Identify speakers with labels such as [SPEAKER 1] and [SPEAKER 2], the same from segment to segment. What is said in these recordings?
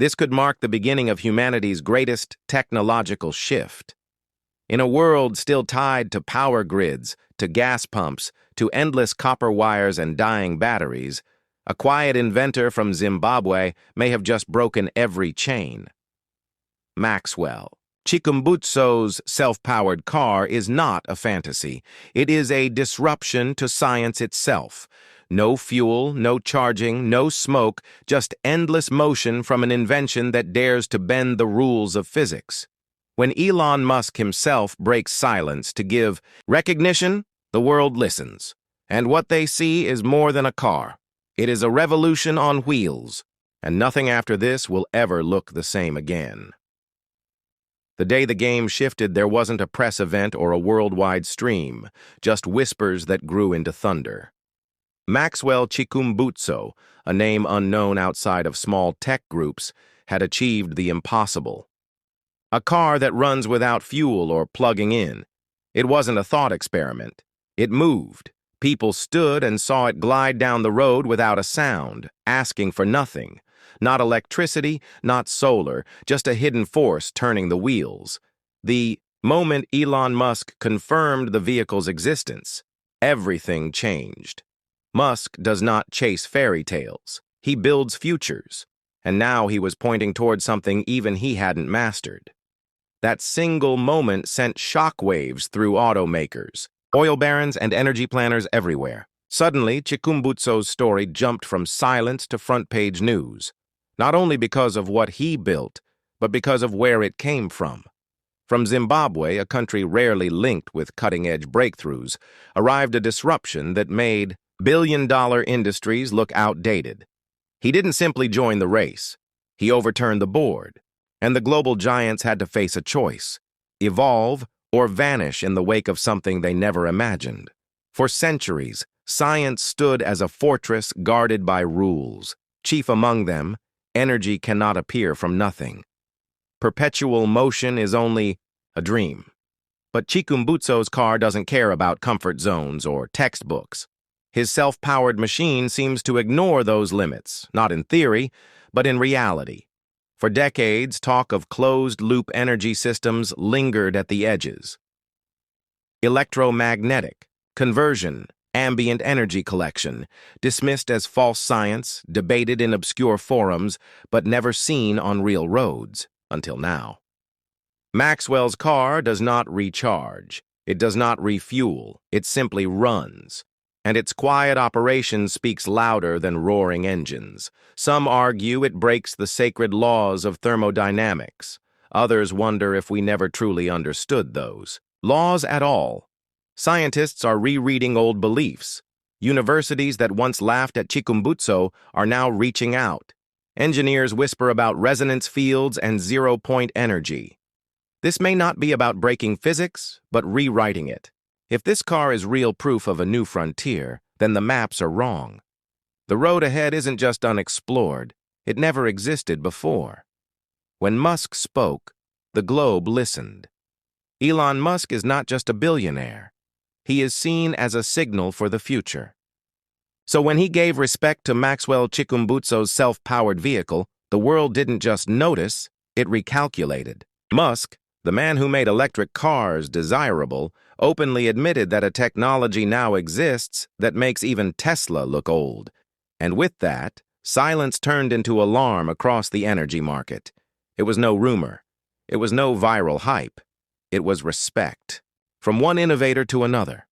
[SPEAKER 1] This could mark the beginning of humanity's greatest technological shift. In a world still tied to power grids, to gas pumps, to endless copper wires and dying batteries, a quiet inventor from Zimbabwe may have just broken every chain. Maxwell Chikumbutso's self-powered car is not a fantasy. It is a disruption to science itself. No fuel, no charging, no smoke, just endless motion from an invention that dares to bend the rules of physics. When Elon Musk himself breaks silence to give recognition, the world listens. And what they see is more than a car. It is a revolution on wheels, and nothing after this will ever look the same again. The day the game shifted, there wasn't a press event or a worldwide stream, just whispers that grew into thunder. Maxwell Chikumbutso, a name unknown outside of small tech groups, had achieved the impossible. A car that runs without fuel or plugging in. It wasn't a thought experiment. It moved. People stood and saw it glide down the road without a sound, asking for nothing. Not electricity, not solar, just a hidden force turning the wheels. The moment Elon Musk confirmed the vehicle's existence, everything changed. Musk does not chase fairy tales. He builds futures. And now he was pointing toward something even he hadn't mastered. That single moment sent shockwaves through automakers, oil barons, and energy planners everywhere. Suddenly, Chikumbutso's story jumped from silence to front-page news, not only because of what he built, but because of where it came from. From Zimbabwe, a country rarely linked with cutting-edge breakthroughs, arrived a disruption that made billion-dollar industries look outdated. He didn't simply join the race. He overturned the board, and the global giants had to face a choice: evolve or vanish in the wake of something they never imagined. For centuries, science stood as a fortress guarded by rules. Chief among them, energy cannot appear from nothing. Perpetual motion is only a dream. But Chikumbutso's car doesn't care about comfort zones or textbooks. His self-powered machine seems to ignore those limits, not in theory, but in reality. For decades, talk of closed-loop energy systems lingered at the edges. Electromagnetic, conversion, ambient energy collection, dismissed as false science, debated in obscure forums, but never seen on real roads, until now. Maxwell's car does not recharge. It does not refuel. It simply runs. And its quiet operation speaks louder than roaring engines. Some argue it breaks the sacred laws of thermodynamics. Others wonder if we never truly understood those laws at all. Scientists are rereading old beliefs. Universities that once laughed at Chikumbutso are now reaching out. Engineers whisper about resonance fields and zero-point energy. This may not be about breaking physics, but rewriting it. If this car is real proof of a new frontier, then the maps are wrong. The road ahead isn't just unexplored. It never existed before. When Musk spoke, the globe listened. Elon Musk is not just a billionaire. He is seen as a signal for the future. So when he gave respect to Maxwell Chikumbutso's self-powered vehicle, the world didn't just notice, it recalculated. Musk, the man who made electric cars desirable, openly admitted that a technology now exists that makes even Tesla look old. And with that, silence turned into alarm across the energy market. It was no rumor. It was no viral hype. It was respect. From one innovator to another.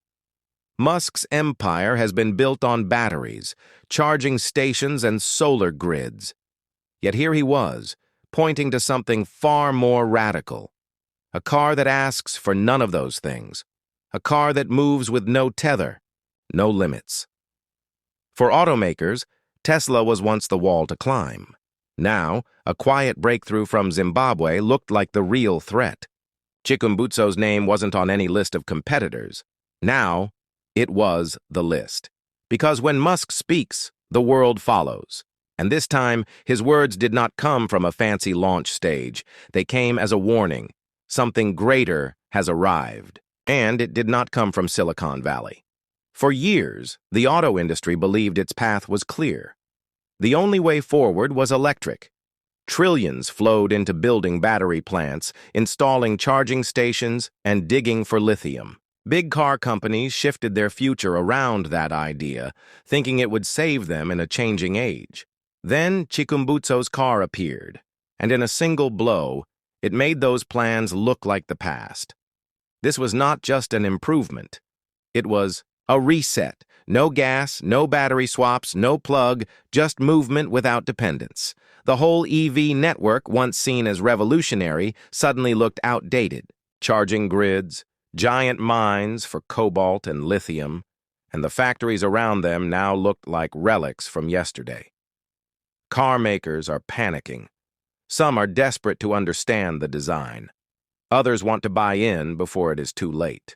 [SPEAKER 1] Musk's empire has been built on batteries, charging stations, and solar grids. Yet here he was, pointing to something far more radical. A car that asks for none of those things. A car that moves with no tether, no limits. For automakers, Tesla was once the wall to climb. Now, a quiet breakthrough from Zimbabwe looked like the real threat. Chikumbutso's name wasn't on any list of competitors. Now, it was the list. Because when Musk speaks, the world follows. And this time, his words did not come from a fancy launch stage. They came as a warning. Something greater has arrived. And it did not come from Silicon Valley. For years, the auto industry believed its path was clear. The only way forward was electric. Trillions flowed into building battery plants, installing charging stations, and digging for lithium. Big car companies shifted their future around that idea, thinking it would save them in a changing age. Then Chikumbutso's car appeared, and in a single blow, it made those plans look like the past. This was not just an improvement. It was a reset. No gas, no battery swaps, no plug, just movement without dependence. The whole EV network, once seen as revolutionary, suddenly looked outdated. Charging grids, giant mines for cobalt and lithium, and the factories around them now looked like relics from yesterday. Car makers are panicking. Some are desperate to understand the design. Others want to buy in before it is too late.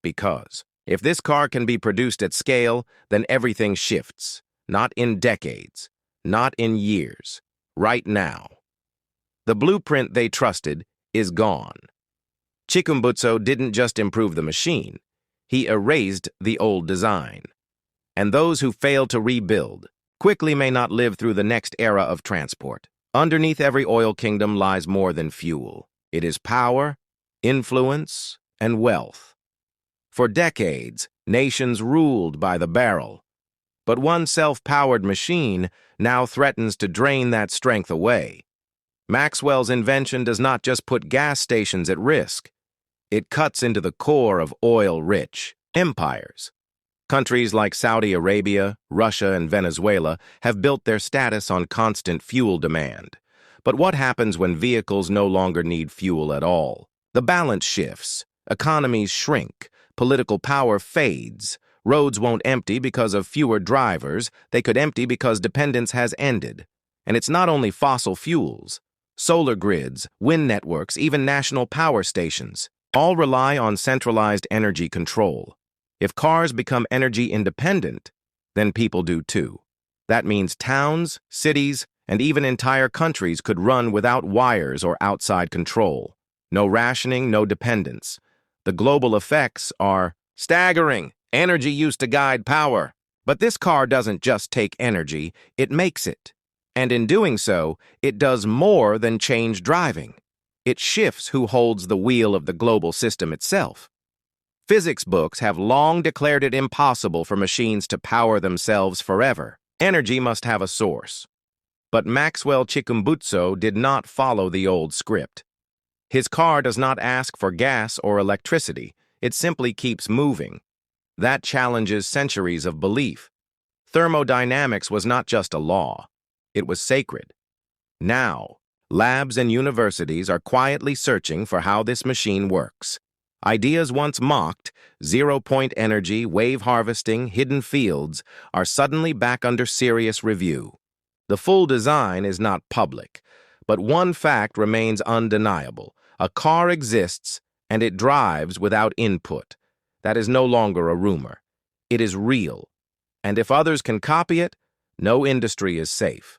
[SPEAKER 1] Because if this car can be produced at scale, then everything shifts. Not in decades, not in years, right now. The blueprint they trusted is gone. Chikumbutso didn't just improve the machine, he erased the old design. And those who fail to rebuild quickly may not live through the next era of transport. Underneath every oil kingdom lies more than fuel. It is power, influence, and wealth. For decades, nations ruled by the barrel. But one self-powered machine now threatens to drain that strength away. Maxwell's invention does not just put gas stations at risk. It cuts into the core of oil-rich empires. Countries like Saudi Arabia, Russia, and Venezuela have built their status on constant fuel demand. But what happens when vehicles no longer need fuel at all? The balance shifts, economies shrink, political power fades, roads won't empty because of fewer drivers, they could empty because dependence has ended. And it's not only fossil fuels. Solar grids, wind networks, even national power stations all rely on centralized energy control. If cars become energy independent, then people do too. That means towns, cities, and even entire countries could run without wires or outside control. No rationing, no dependence. The global effects are staggering. Energy used to guide power. But this car doesn't just take energy, it makes it. And in doing so, it does more than change driving. It shifts who holds the wheel of the global system itself. Physics books have long declared it impossible for machines to power themselves forever. Energy must have a source. But Maxwell Chikumbutso did not follow the old script. His car does not ask for gas or electricity. It simply keeps moving. That challenges centuries of belief. Thermodynamics was not just a law. It was sacred. Now, labs and universities are quietly searching for how this machine works. Ideas once mocked, zero-point energy, wave harvesting, hidden fields, are suddenly back under serious review. The full design is not public, but one fact remains undeniable. A car exists, and it drives without input. That is no longer a rumor. It is real. And if others can copy it, no industry is safe.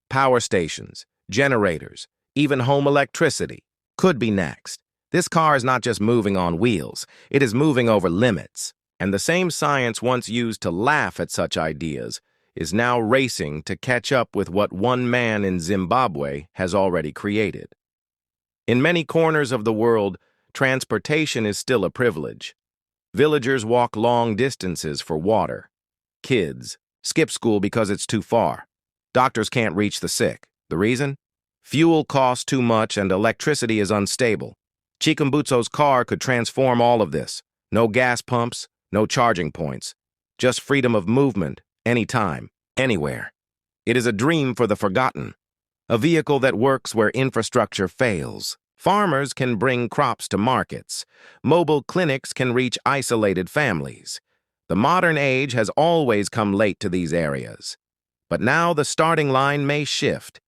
[SPEAKER 1] Power stations, generators, even home electricity could be next. This car is not just moving on wheels, it is moving over limits. And the same science once used to laugh at such ideas is now racing to catch up with what one man in Zimbabwe has already created. In many corners of the world, transportation is still a privilege. Villagers walk long distances for water. Kids skip school because it's too far. Doctors can't reach the sick. The reason? Fuel costs too much and electricity is unstable. Chikumbutso's car could transform all of this. No gas pumps, no charging points. Just freedom of movement, anytime, anywhere. It is a dream for the forgotten. A vehicle that works where infrastructure fails. Farmers can bring crops to markets. Mobile clinics can reach isolated families. The modern age has always come late to these areas. But now the starting line may shift.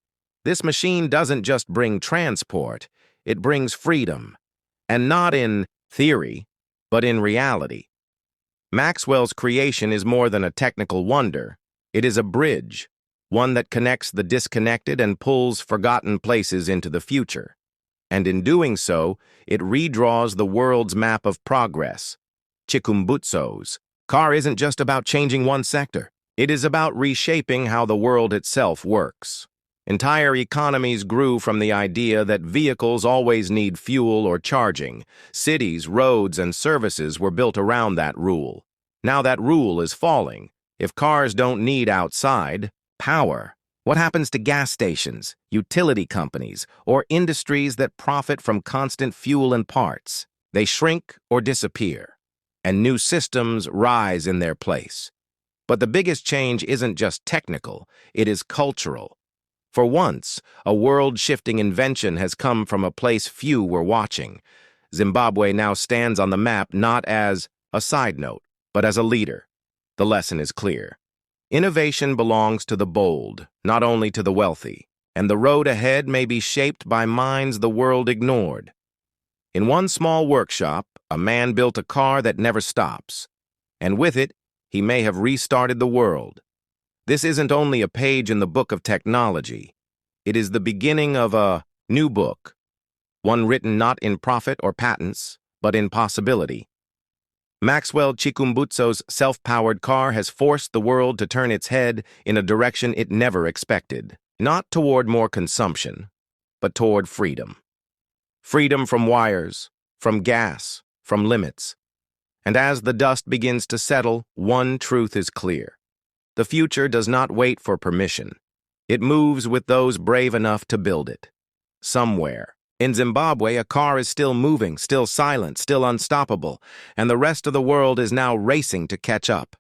[SPEAKER 1] This machine doesn't just bring transport, it brings freedom. And not in theory, but in reality. Maxwell's creation is more than a technical wonder. It is a bridge, one that connects the disconnected and pulls forgotten places into the future. And in doing so, it redraws the world's map of progress. Chikumbutso's car isn't just about changing one sector. It is about reshaping how the world itself works. Entire economies grew from the idea that vehicles always need fuel or charging. Cities, roads, and services were built around that rule. Now that rule is falling. If cars don't need outside power, what happens to gas stations, utility companies, or industries that profit from constant fuel and parts? They shrink or disappear, and new systems rise in their place. But the biggest change isn't just technical, it is cultural. For once, a world-shifting invention has come from a place few were watching. Zimbabwe now stands on the map not as a side note, but as a leader. The lesson is clear. Innovation belongs to the bold, not only to the wealthy, and the road ahead may be shaped by minds the world ignored. In one small workshop, a man built a car that never stops, and with it, he may have restarted the world. This isn't only a page in the book of technology. It is the beginning of a new book, one written not in profit or patents, but in possibility. Maxwell Chikumbutso's self-powered car has forced the world to turn its head in a direction it never expected, not toward more consumption, but toward freedom. Freedom from wires, from gas, from limits. And as the dust begins to settle, one truth is clear. The future does not wait for permission. It moves with those brave enough to build it. Somewhere. In Zimbabwe, a car is still moving, still silent, still unstoppable, and the rest of the world is now racing to catch up.